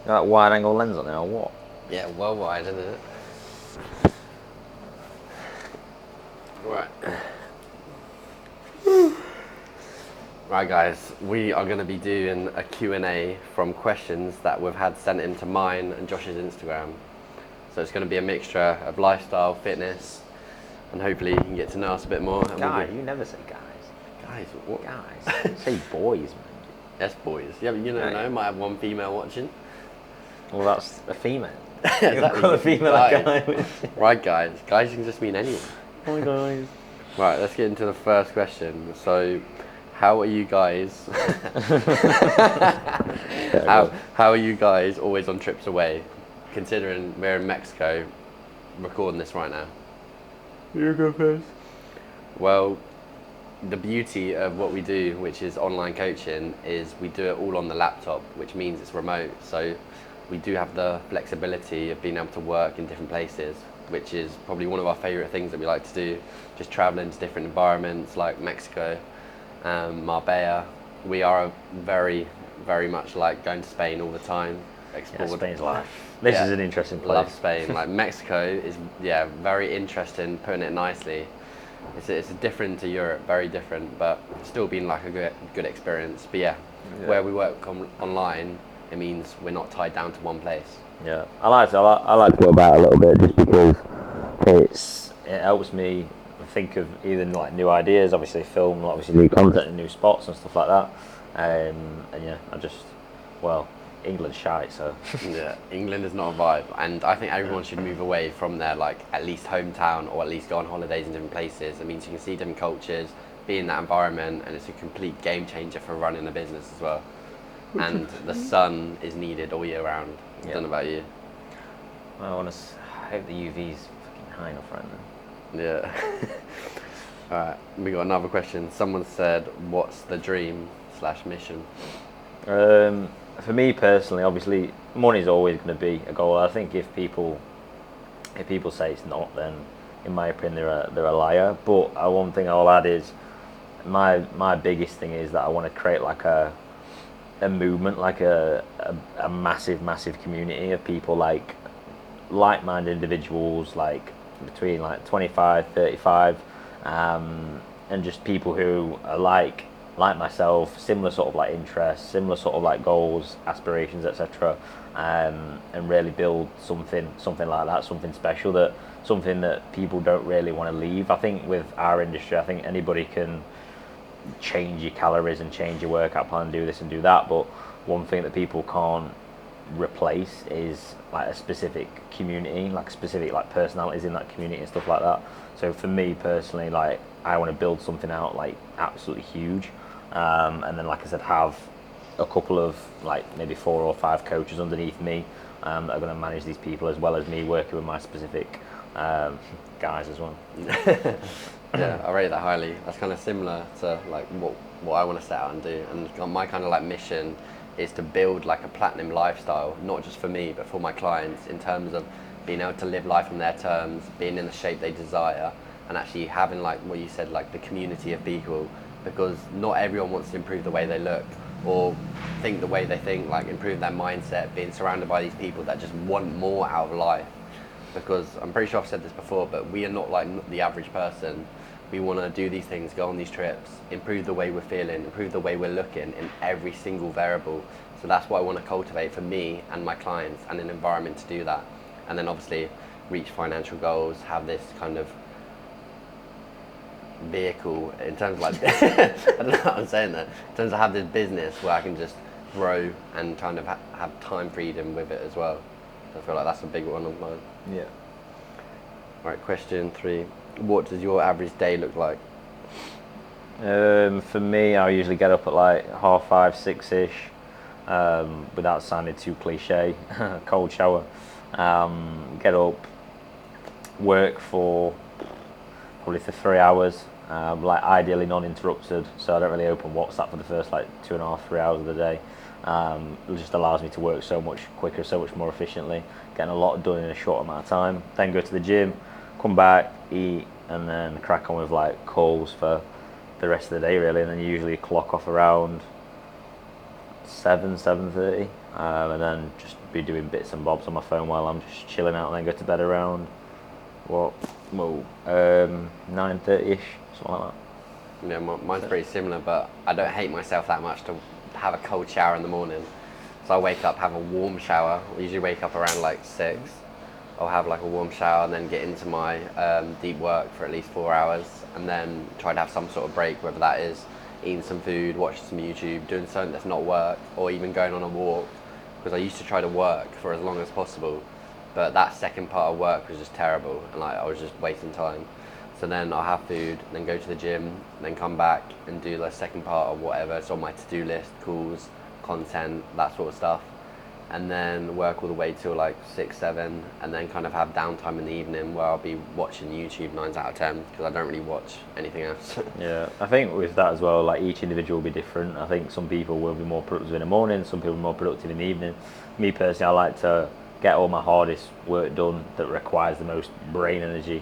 Got that wide angle lens on there or what? Yeah, well wide, isn't it? Right. Right, guys, we are going to be doing a Q&A from questions that we've had sent into mine and Josh's Instagram. So it's going to be a mixture of lifestyle, fitness, and hopefully you can get to know us a bit more. And Guys, you never say guys. Guys, what? Guys, say boys, man. Yes, boys. Yeah, but you never know, might have one female watching. Well, that's a female. Exactly. Call a female a guy. Right, guys. Guys can just mean anyone. Oh my guys. Right, let's get into the first question. So, how are you guys? How are you guys always on trips away? Considering we're in Mexico, recording this right now. You go first. Well, the beauty of what we do, which is online coaching, is we do it all on the laptop, which means it's remote. So we do have the flexibility of being able to work in different places, which is probably one of our favorite things that we like to do. Just traveling to different environments like Mexico, Marbella. We are very, very much like going to Spain all the time. Yeah, Spain's life. This is an interesting place. Love Spain. Like Mexico is, very interesting. Putting it nicely, it's different to Europe, very different, but still been like a good experience. But where we work online, it means we're not tied down to one place. Yeah, I like to go about a little bit just because it helps me think of either like new ideas, obviously film, obviously new content and new spots and stuff like that. And yeah, England's shite, so Yeah, England is not a vibe, and I think everyone should move away from their like at least hometown, or at least go on holidays in different places. It means you can see different cultures, be in that environment, and it's a complete game changer for running a business as well. And the sun is needed all year round. I don't know about you. I hope the UV's fucking high enough right now. Yeah. Alright, we got another question. Someone said, what's the dream/mission? For me personally, obviously, money's always going to be a goal. I think if people say it's not, then in my opinion they're a liar. But one thing I'll add is my biggest thing is that I want to create like a movement, like a massive community of people, like-minded individuals, like between like 25, 35, and just people who are like myself, similar sort of like interests, similar sort of like goals, aspirations, etc. And really build something like that, something special, something that people don't really want to leave. I think with our industry, I think anybody can change your calories and change your workout plan, do this and do that, but one thing that people can't replace is like a specific community, like specific like personalities in that community and stuff like that. So for me personally, like I want to build something out like absolutely huge, and then like I said, have a couple of like maybe 4 or 5 coaches underneath me that are going to manage these people, as well as me working with my specific guys as well. Yeah, I rate that highly. That's kind of similar to like what I want to set out and do. And my kind of like mission is to build like a platinum lifestyle, not just for me, but for my clients, in terms of being able to live life on their terms, being in the shape they desire, and actually having like what you said, like the community of people, because not everyone wants to improve the way they look or think the way they think, like improve their mindset, being surrounded by these people that just want more out of life. Because I'm pretty sure I've said this before, but we are not like the average person. We want to do these things, go on these trips, improve the way we're feeling, improve the way we're looking in every single variable. So that's what I want to cultivate for me and my clients, and an environment to do that. And then obviously reach financial goals, have this kind of vehicle in terms of like, I don't know how I'm saying that, in terms of have this business where I can just grow and kind of have time freedom with it as well. So I feel like that's a big one of mine. Yeah. Right, question 3. What does your average day look like? For me, I usually get up at like 5:30, 6ish, without sounding too cliche. Cold shower, get up, work for probably for 3 hours, like ideally non-interrupted, so I don't really open WhatsApp for the first like 2.5, 3 hours of the day. It just allows me to work so much quicker, so much more efficiently, getting a lot done in a short amount of time. Then go to the gym, come back, eat, and then crack on with like calls for the rest of the day really. And then usually clock off around 7:30, and then just be doing bits and bobs on my phone while I'm just chilling out, and then go to bed around 9:30ish, something like that. Yeah, mine's pretty similar, but I don't hate myself that much to have a cold shower in the morning. So I wake up, have a warm shower. I usually wake up around like 6. I'll have like a warm shower and then get into my deep work for at least 4 hours, and then try to have some sort of break, whether that is eating some food, watching some YouTube, doing something that's not work, or even going on a walk. Because I used to try to work for as long as possible, but that second part of work was just terrible, and like I was just wasting time. So then I'll have food, then go to the gym, then come back and do the second part of whatever. It's on my to-do list, calls, content, that sort of stuff. And then work all the way till like 6, 7, and then kind of have downtime in the evening where I'll be watching YouTube 9 out of 10, because I don't really watch anything else. Yeah, I think with that as well, like each individual will be different. I think some people will be more productive in the morning, some people are more productive in the evening. Me personally, I like to get all my hardest work done that requires the most brain energy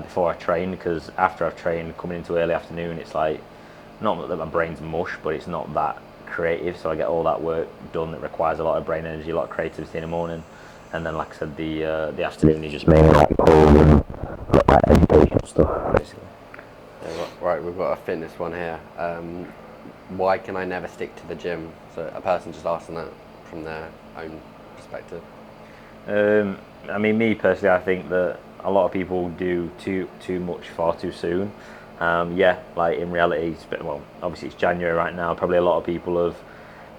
before I train, because after I've trained, coming into early afternoon, it's like, not that my brain's mush, but it's not that creative, so I get all that work done that requires a lot of brain energy, a lot of creativity in the morning, and then like I said, the afternoon is just mainly like code and like education stuff, basically. Yeah, right, we've got a fitness one here. Why can I never stick to the gym? So a person just asking that from their own perspective. I mean, me personally, I think that a lot of people do too much far too soon. Yeah, like in reality, well, obviously it's January right now. Probably a lot of people have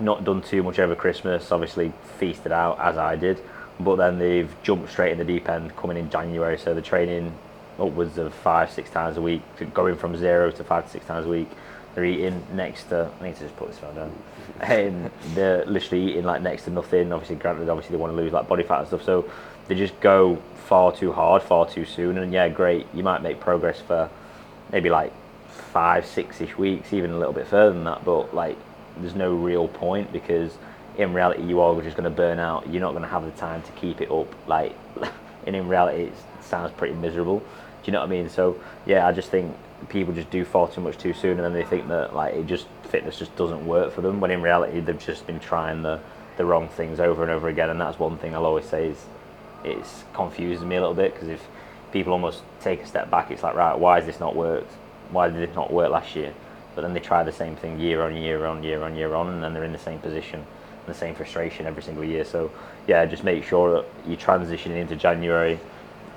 not done too much over Christmas. Obviously feasted out as I did, but then they've jumped straight in the deep end coming in January. So they're training upwards of 5-6 times a week, going from 0 to 5 to 6 times a week. They're eating next to, I need to just put this phone down. And they're literally eating like next to nothing. Obviously, granted, they want to lose like body fat and stuff. So they just go far too hard, far too soon. And yeah, great, you might make progress for maybe like 5-6ish weeks, even a little bit further than that. But like, there's no real point, because in reality, you are just going to burn out. You're not going to have the time to keep it up. Like, and in reality, it sounds pretty miserable. Do you know what I mean? So yeah, I just think people just do far too much too soon, and then they think that like fitness just doesn't work for them, when in reality they've just been trying the wrong things over and over again. And that's one thing I'll always say is, it's confusing me a little bit, because if people almost take a step back, it's like, right, why has this not worked? Why did it not work last year? But then they try the same thing year on year on year on year on, and then they're in the same position and the same frustration every single year. So yeah, just make sure that you're transitioning into January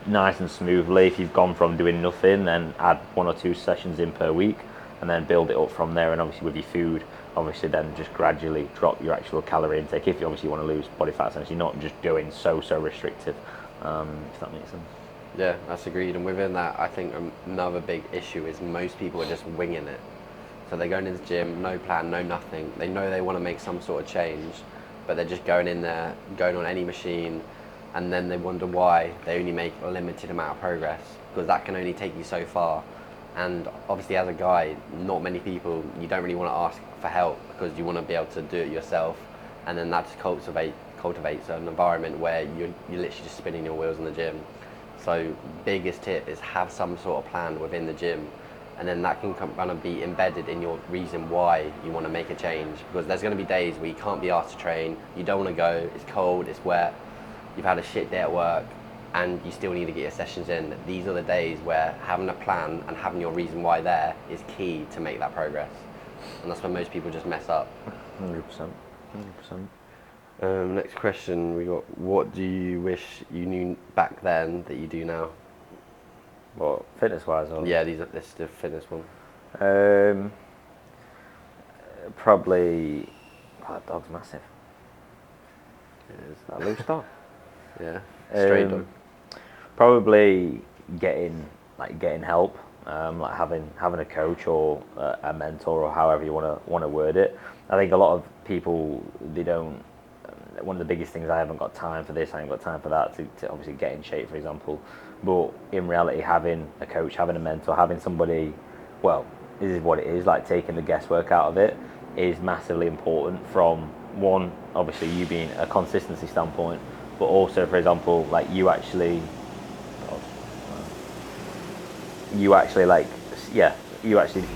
nice and smoothly. If you've gone from doing nothing, then add 1 or 2 sessions in per week, and then build it up from there. And obviously with your food, obviously then just gradually drop your actual calorie intake if you obviously want to lose body fat, so you're not just going so restrictive, if that makes sense. Yeah, that's agreed. And within that, I think another big issue is most people are just winging it. So they're going into the gym, no plan, no nothing. They know they want to make some sort of change, but they're just going in there, going on any machine, and then they wonder why they only make a limited amount of progress, because that can only take you so far. And obviously as a guy, not many people, you don't really want to ask for help, because you want to be able to do it yourself, and then that just cultivates an environment where you're literally just spinning your wheels in the gym. So biggest tip is have some sort of plan within the gym, and then that can kind of be embedded in your reason why you want to make a change, because there's going to be days where you can't be asked to train, you don't want to go, it's cold, it's wet, you've had a shit day at work, and you still need to get your sessions in. These are the days where having a plan and having your reason why there is key to make that progress, and that's where most people just mess up. 100%. Next question we got: what do you wish you knew back then that you do now? What, fitness wise? Or? Yeah, this is the fitness one. Probably. Oh, that dog's massive. Is that a loose dog? Yeah, straight dog. Probably getting help, like having a coach or a mentor, or however you want to word it. I think a lot of people, they don't. One of the biggest things, I haven't got time for this, I haven't got time for that, to obviously get in shape, for example. But in reality, having a coach, having a mentor, having somebody, well, this is what it is, like taking the guesswork out of it, is massively important. From one, obviously you being a consistency standpoint, but also, for example, like you actually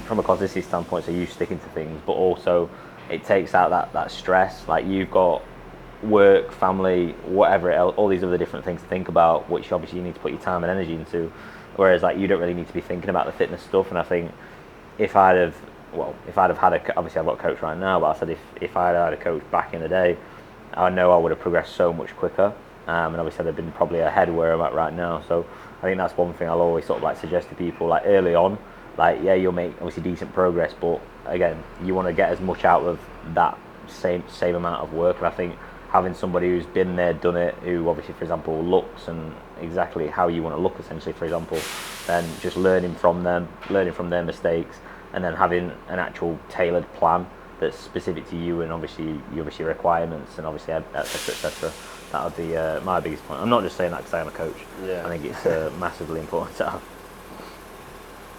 from a consistency standpoint, so you sticking to things, but also it takes out that stress. Like you've got work, family, whatever else, all these other different things to think about, which obviously you need to put your time and energy into. Whereas like you don't really need to be thinking about the fitness stuff. And I think if I'd have had obviously I've got a coach right now, but I said if I had a coach back in the day, I know I would have progressed so much quicker. And obviously I'd have been probably ahead of where I'm at right now. So I think that's one thing I'll always sort of like suggest to people, like early on, like yeah, you'll make obviously decent progress, but again, you want to get as much out of that same amount of work. And I think having somebody who's been there, done it, who obviously, for example, looks and exactly how you want to look, essentially, for example, then just learning from them, learning from their mistakes, and then having an actual tailored plan that's specific to you and obviously your requirements and obviously etc. That would be my biggest point. I'm not just saying that because I am a coach. Yeah. I think it's massively important to have.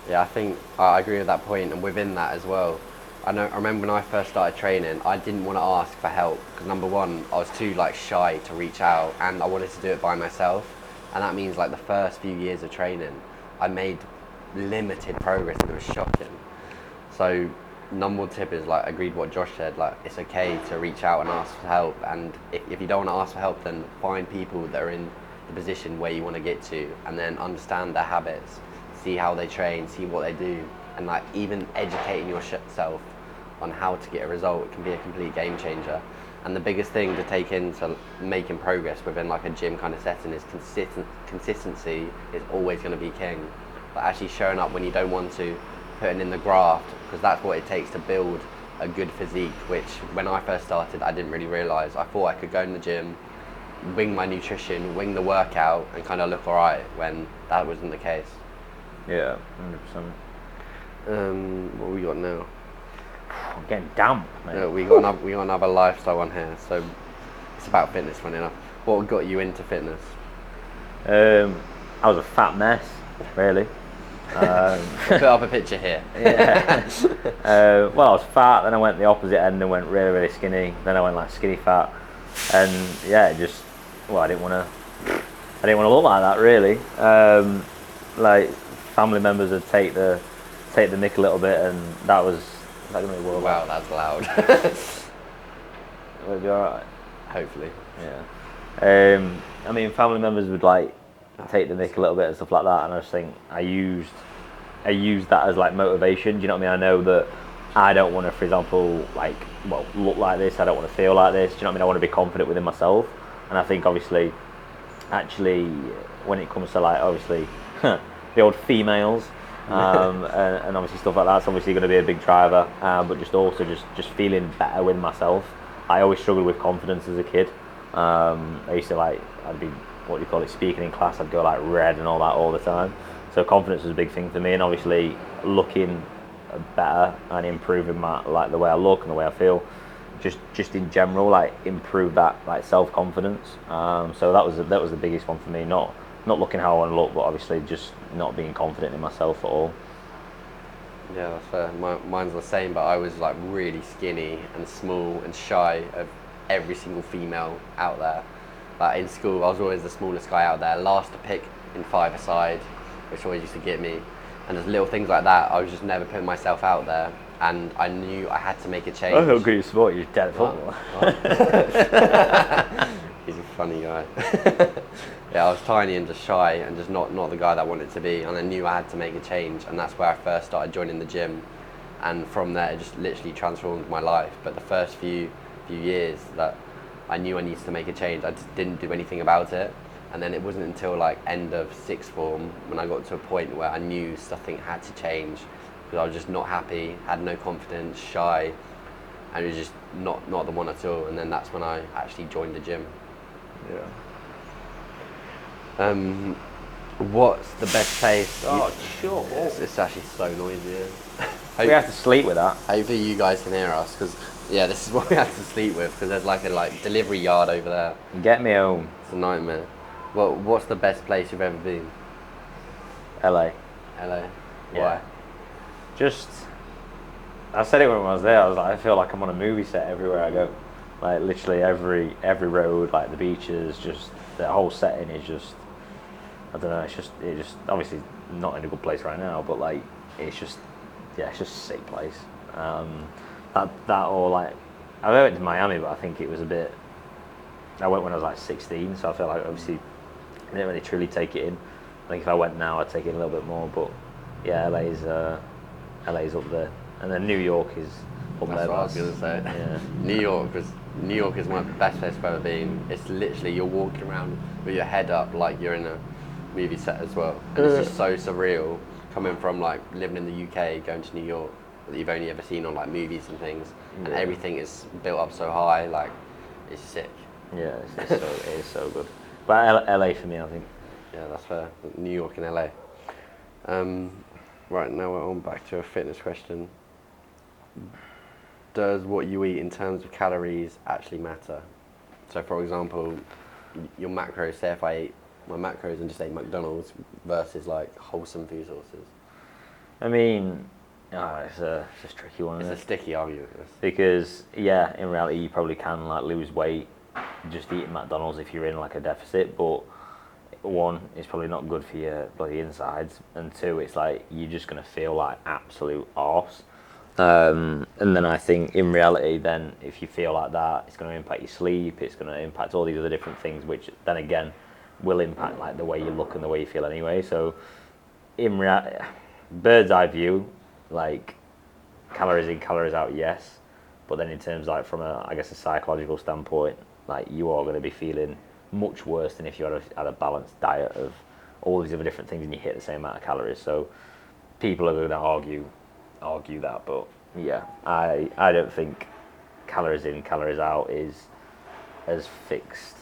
Yeah, I think I agree with that point, and within that as well, I remember when I first started training, I didn't want to ask for help because number one, I was too like shy to reach out, and I wanted to do it by myself, and that means like the first few years of training, I made limited progress, and it was shocking. So number one tip is like agreed what Josh said, like it's okay to reach out and ask for help, and if you don't want to ask for help, then find people that are in the position where you want to get to, and then understand their habits, see how they train, see what they do, and like even educating yourself on how to get a result can be a complete game changer. And the biggest thing to take into making progress within like a gym kind of setting is consistency is always going to be king. But actually showing up when you don't want to, putting in the graft, because that's what it takes to build a good physique, which when I first started I didn't really realise. I thought I could go in the gym, wing my nutrition, wing the workout and kind of look alright, when that wasn't the case. Yeah, 100%. What we got now? I'm getting damp, mate. Yeah, we got another lifestyle one here, so it's about fitness, funny enough. What got you into fitness? I was a fat mess, really. Put up a picture here. Yeah. Well, I was fat, then I went the opposite end and went really, really skinny. Then I went like skinny fat, and yeah, it just I didn't want to look like that, really. Like family members would take the mick a little bit, and that was going to be world. Wow, that's loud. Would be alright. Hopefully. Yeah. I mean, family members would like take the mick a little bit and stuff like that, and I just think I used that as like motivation. Do you know what I mean? I know that I don't want to, for example, look like this. I don't want to feel like this. Do you know what I mean? I want to be confident within myself, and I think obviously, actually, when it comes to like obviously the old females. And obviously stuff like that's obviously going to be a big driver, but just also just feeling better with myself. I always struggled with confidence as a kid. I used to I'd be speaking in class, I'd go like red and all that all the time. So confidence was a big thing for me, and obviously looking better and improving my the way I look and the way I feel, just in general improve that self-confidence. So that was the biggest one for me. Not looking how I want to look, but obviously just not being confident in myself at all. Yeah, that's fair. Mine's the same, but I was like really skinny and small and shy of every single female out there. Like in school, I was always the smallest guy out there, last to pick in five-a-side, which always used to get me. And there's little things like that. I was just never putting myself out there, and I knew I had to make a change. Oh, good sport! You're dead football. He's a funny guy. Yeah, I was tiny and just shy and just not the guy that I wanted to be, and I knew I had to make a change, and that's where I first started joining the gym, and from there it just literally transformed my life. But the first few years that I knew I needed to make a change, I just didn't do anything about it, and then it wasn't until like end of sixth form when I got to a point where I knew something had to change, because I was just not happy, had no confidence, shy, and it was just not the one at all. And then that's when I actually joined the gym. Yeah. What's the best place? Oh, sure. It's actually so noisy here. We have to sleep with that. Hopefully you guys can hear us, because yeah, this is what we have to sleep with, because there's like a delivery yard over there. Get me home. It's a nightmare. Well, what's the best place you've ever been? LA. LA. Yeah. Why? Just, I said it when I was there. I was like, I feel like I'm on a movie set everywhere I go. Like literally every road, like the beaches, just the whole setting is just, I don't know. It just obviously not in a good place right now, but like it's just a sick place. That or like I went to Miami, but I think it was a bit I went when I was like 16, so I feel like obviously I didn't really truly take it in. I think if I went now, I'd take it in a little bit more. But yeah, LA's up there, and then New York is up That's there. what I was gonna say. Yeah. New York is one of the best places I've ever been. It's literally you're walking around with your head up like you're in a movie set as well, and it's just so surreal coming from like living in the UK, going to New York that you've only ever seen on like movies and things, and Yeah. everything is built up so high, like it's sick. Yeah, it is so good. But LA for me, I think. Yeah, that's fair. New York and LA. Right, now we're on back to a fitness question. Does what you eat in terms of calories actually matter? So, for example, your macros, say if I ate my macros and just ate McDonald's versus like wholesome food sources. I mean, it's a tricky one. It's Isn't a it? sticky argument. This. Because yeah, in reality, you probably can like lose weight just eating McDonald's if you're in like a deficit. But one, it's probably not good for your bloody insides, and two, it's like you're just gonna feel like absolute arse. And then I think in reality, then if you feel like that, it's going to impact your sleep. It's going to impact all these other different things, which then again will impact like the way you look and the way you feel anyway. So in bird's eye view, like calories in, calories out, yes. But then in terms like from I guess a psychological standpoint, like you are going to be feeling much worse than if you had a balanced diet of all these other different things and you hit the same amount of calories. So people are going to argue that, but yeah, I don't think calories in, calories out is as fixed.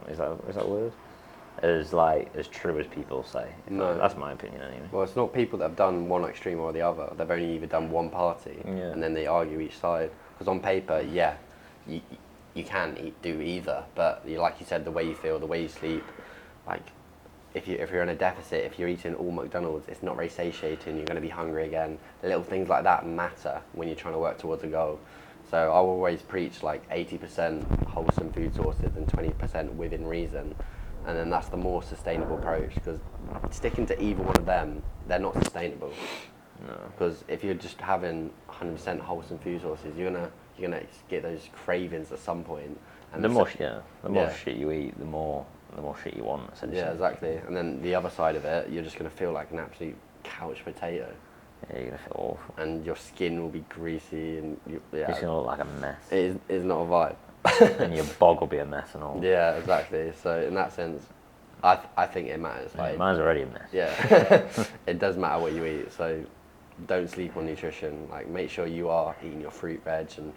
Is that a word? As true as people say. No. That's my opinion anyway. Well, it's not people that have done one extreme or the other. They've only either done one party, Yeah. and then they argue each side. Because on paper, yeah, you can do either, but like you said, the way you feel, the way you sleep, like if you're in a deficit, if you're eating all McDonald's, it's not very satiating. You're going to be hungry again. The little things like that matter when you're trying to work towards a goal. So I always preach like 80% wholesome food sources and 20% within reason, and then that's the more sustainable approach. Because sticking to either one of them, they're not sustainable. No. Because if you're just having 100% wholesome food sources, you're gonna get those cravings at some point. And the more Yeah. shit you eat, the more shit you want, essentially. Yeah, exactly. And then the other side of it, you're just going to feel like an absolute couch potato. Yeah, you're gonna feel awful. And your skin will be greasy and You're just gonna look like a mess. It is not a vibe. And your bog will be a mess and all. Yeah, exactly. So in that sense, I think it matters. Yeah, Like, mine's already a mess. yeah, it does matter what you eat. So don't sleep on nutrition. Like, make sure you are eating your fruit, veg, and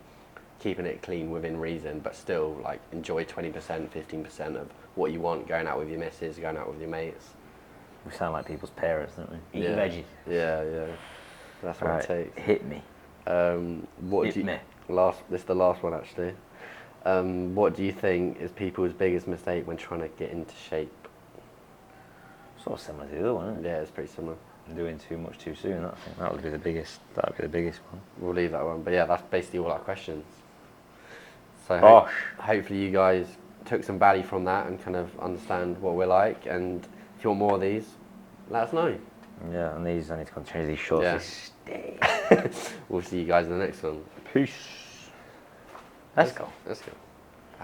keeping it clean within reason, but still like enjoy 20%, 15% of what you want, going out with your missus, going out with your mates. We sound like people's parents, don't we? Eat Yeah. veggies. Yeah. That's what Right, it takes. hit me. What Hit do you, me. This is the last one actually. What do you think is people's biggest mistake when trying to get into shape? Sort of similar to the other one, isn't it? Yeah, it's pretty similar. Doing too much too soon. That would be the biggest. That would be the biggest one. We'll leave that one. But yeah, that's basically all our questions. So Bosh. hopefully you guys took some value from that and kind of understand what we're like. And if you want more of these, let us know. Yeah, and these I need to continue these shorts. Yeah. Stay. We'll see you guys in the next one. Peace. Let's go. Let's go.